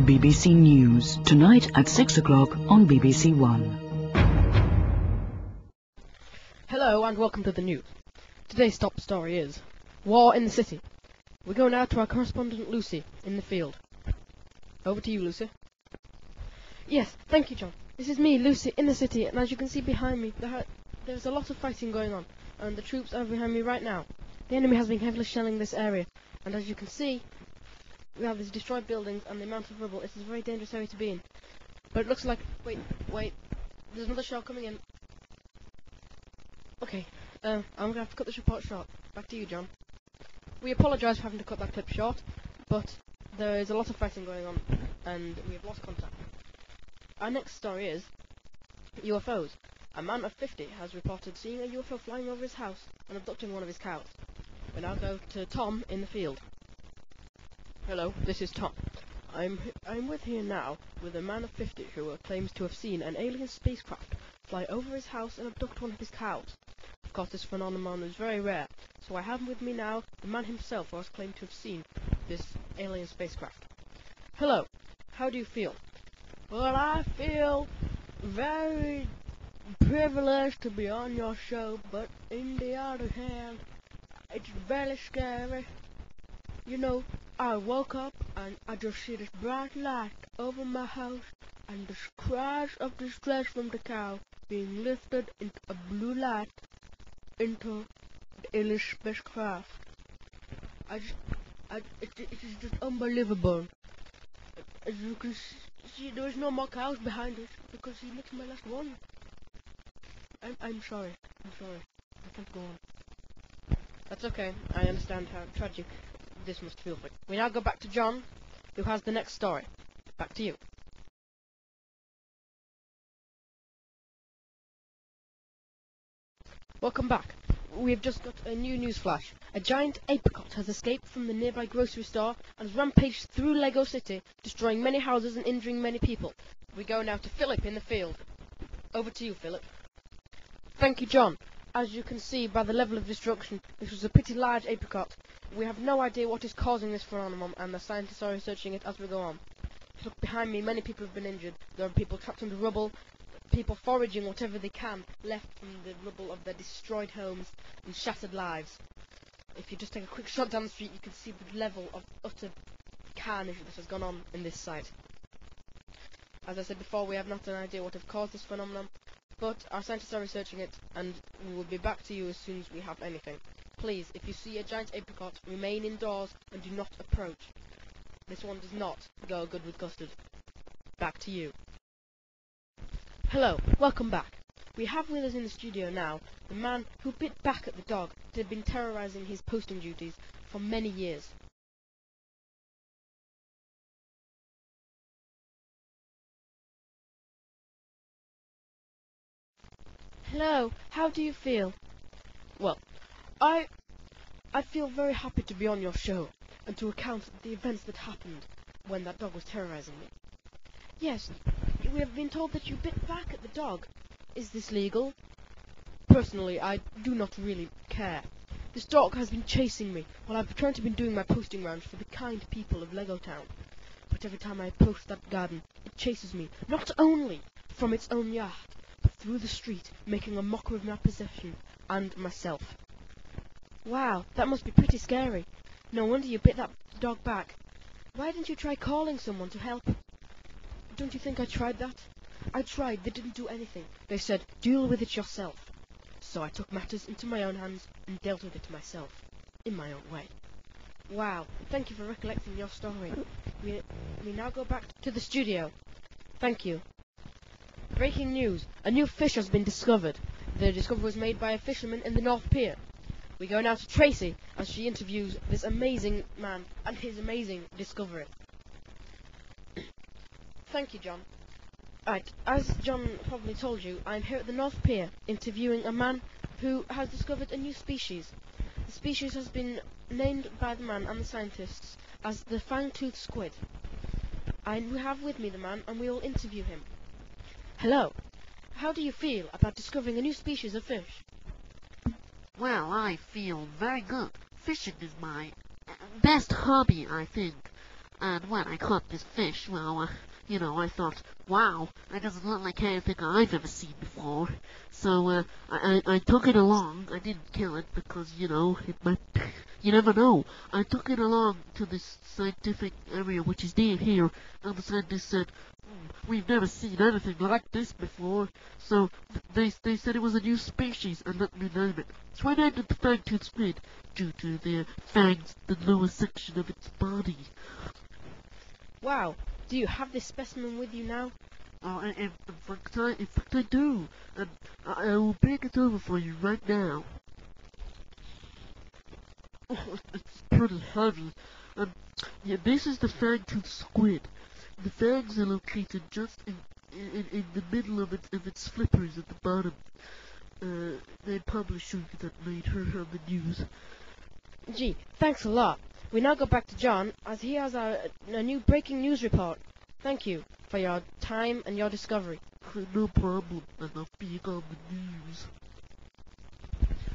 BBC News, tonight at 6 o'clock on BBC One. Hello and welcome to the news. Today's top story is War in the City. We go now to our correspondent Lucy in the field. Over to you, Lucy. Yes, thank you, John. This is me, Lucy, in the city, and as you can see behind me, there's a lot of fighting going on, and the troops are behind me right now. The enemy has been heavily shelling this area, and as you can see, we have these destroyed buildings and the amount of rubble. It's a very dangerous area to be in. But it looks like... Wait. There's another shell coming in. Okay, I'm going to have to cut this report short. Back to you, John. We apologise for having to cut that clip short, but there is a lot of fighting going on, and we have lost contact. Our next story is UFOs. A man of 50 has reported seeing a UFO flying over his house and abducting one of his cows. We now go to Tom in the field. Hello, this is Tom. I'm with here now with a man of 50 who claims to have seen an alien spacecraft fly over his house and abduct one of his cows. Of course, this phenomenon is very rare, so I have with me now the man himself who has claimed to have seen this alien spacecraft. Hello, how do you feel? Well, I feel very privileged to be on your show, but in the other hand, it's very scary. You know, I woke up and I just see this bright light over my house and the cries of distress from the cow being lifted into a blue light into the alien spacecraft. It is just unbelievable. As you can see, there is no more cows behind us because he missed my last one. I'm sorry. I can't go on. That's okay. I understand how tragic this must feel for you. We now go back to John, who has the next story. Back to you. Welcome back. We have just got a new news flash. A giant apricot has escaped from the nearby grocery store and has rampaged through Lego City, destroying many houses and injuring many people. We go now to Philip in the field. Over to you, Philip. Thank you, John. As you can see by the level of destruction, this was a pretty large apricot. We have no idea what is causing this phenomenon, and the scientists are researching it as we go on. Look behind me, many people have been injured. There are people trapped under rubble, people foraging whatever they can left from the rubble of their destroyed homes and shattered lives. If you just take a quick shot down the street, you can see the level of utter carnage that has gone on in this site. As I said before, we have not an idea what has caused this phenomenon, but our scientists are researching it, and we will be back to you as soon as we have anything. Please, if you see a giant apricot, remain indoors and do not approach. This one does not go good with custard. Back to you. Hello, welcome back. We have with us in the studio now the man who bit back at the dog that had been terrorizing his posting duties for many years. Hello, how do you feel? Well, I feel very happy to be on your show and to recount the events that happened when that dog was terrorizing me. Yes, we have been told that you bit back at the dog. Is this legal? Personally, I do not really care. This dog has been chasing me while I've trying to be doing my posting rounds for the kind people of Lego Town. But every time I approach that garden, it chases me, not only from its own yard, but through the street, making a mockery of my possession and myself. Wow, that must be pretty scary. No wonder you bit that dog back. Why didn't you try calling someone to help? Don't you think I tried that? I tried, they didn't do anything. They said, deal with it yourself. So I took matters into my own hands and dealt with it myself, in my own way. Wow, thank you for recollecting your story. We now go back to the studio. Thank you. Breaking news, a new fish has been discovered. The discovery was made by a fisherman in the North Pier. We go now to Tracy as she interviews this amazing man and his amazing discovery. Thank you, John. Right, as John probably told you, I'm here at the North Pier interviewing a man who has discovered a new species. The species has been named by the man and the scientists as the fang-toothed squid. We have with me the man and we will interview him. Hello, how do you feel about discovering a new species of fish? Well, I feel very good. Fishing is my best hobby, I think. and when I caught this fish, well, you know, I thought, wow, that doesn't look like anything I've ever seen before. So, I took it along. I didn't kill it because, you know, it might, you never know. I took it along to this scientific area which is near here, and the scientists said, we've never seen anything like this before. So, they said it was a new species and let me name it. So I named it the fang-toothed squid, due to the fangs, the lower section of its body. Wow, do you have this specimen with you now? In fact I do, and I will bring it over for you right now. It's pretty heavy, and yeah, this is the fang-toothed squid. The fangs are located just in the middle of its flippers at the bottom. They probably shouldn't have made her on the news. Gee, thanks a lot. We now go back to John, as he has a new breaking news report. Thank you for your time and your discovery. No problem, and I'll be on the news.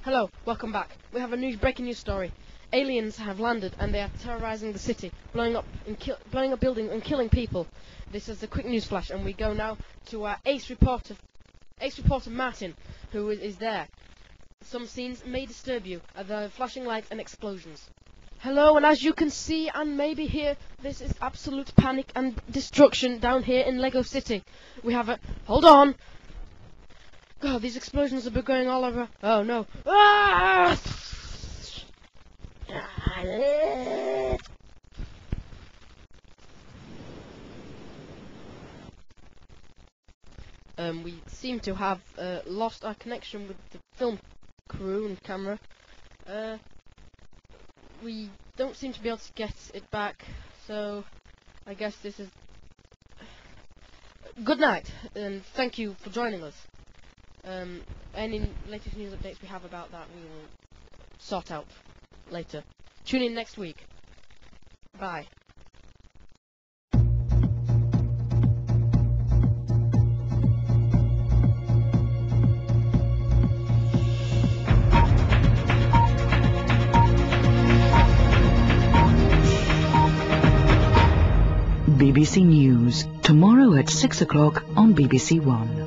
Hello, welcome back. We have a new breaking news story. Aliens have landed and they are terrorizing the city, blowing up buildings and killing people. This is the quick news flash, and we go now to our ace reporter Martin, who is there. Some scenes may disturb you, the flashing lights and explosions. Hello, and as you can see and maybe hear, this is absolute panic and destruction down here in Lego City. We have a... Hold on! God, these explosions have been going all over... Oh no. Ah! We seem to have lost our connection with the film crew and camera. We don't seem to be able to get it back, so I guess this is... Good night, and thank you for joining us. Any latest news updates we have about that we will sort out later. Tune in next week. Bye. BBC News, tomorrow at 6 o'clock on BBC One.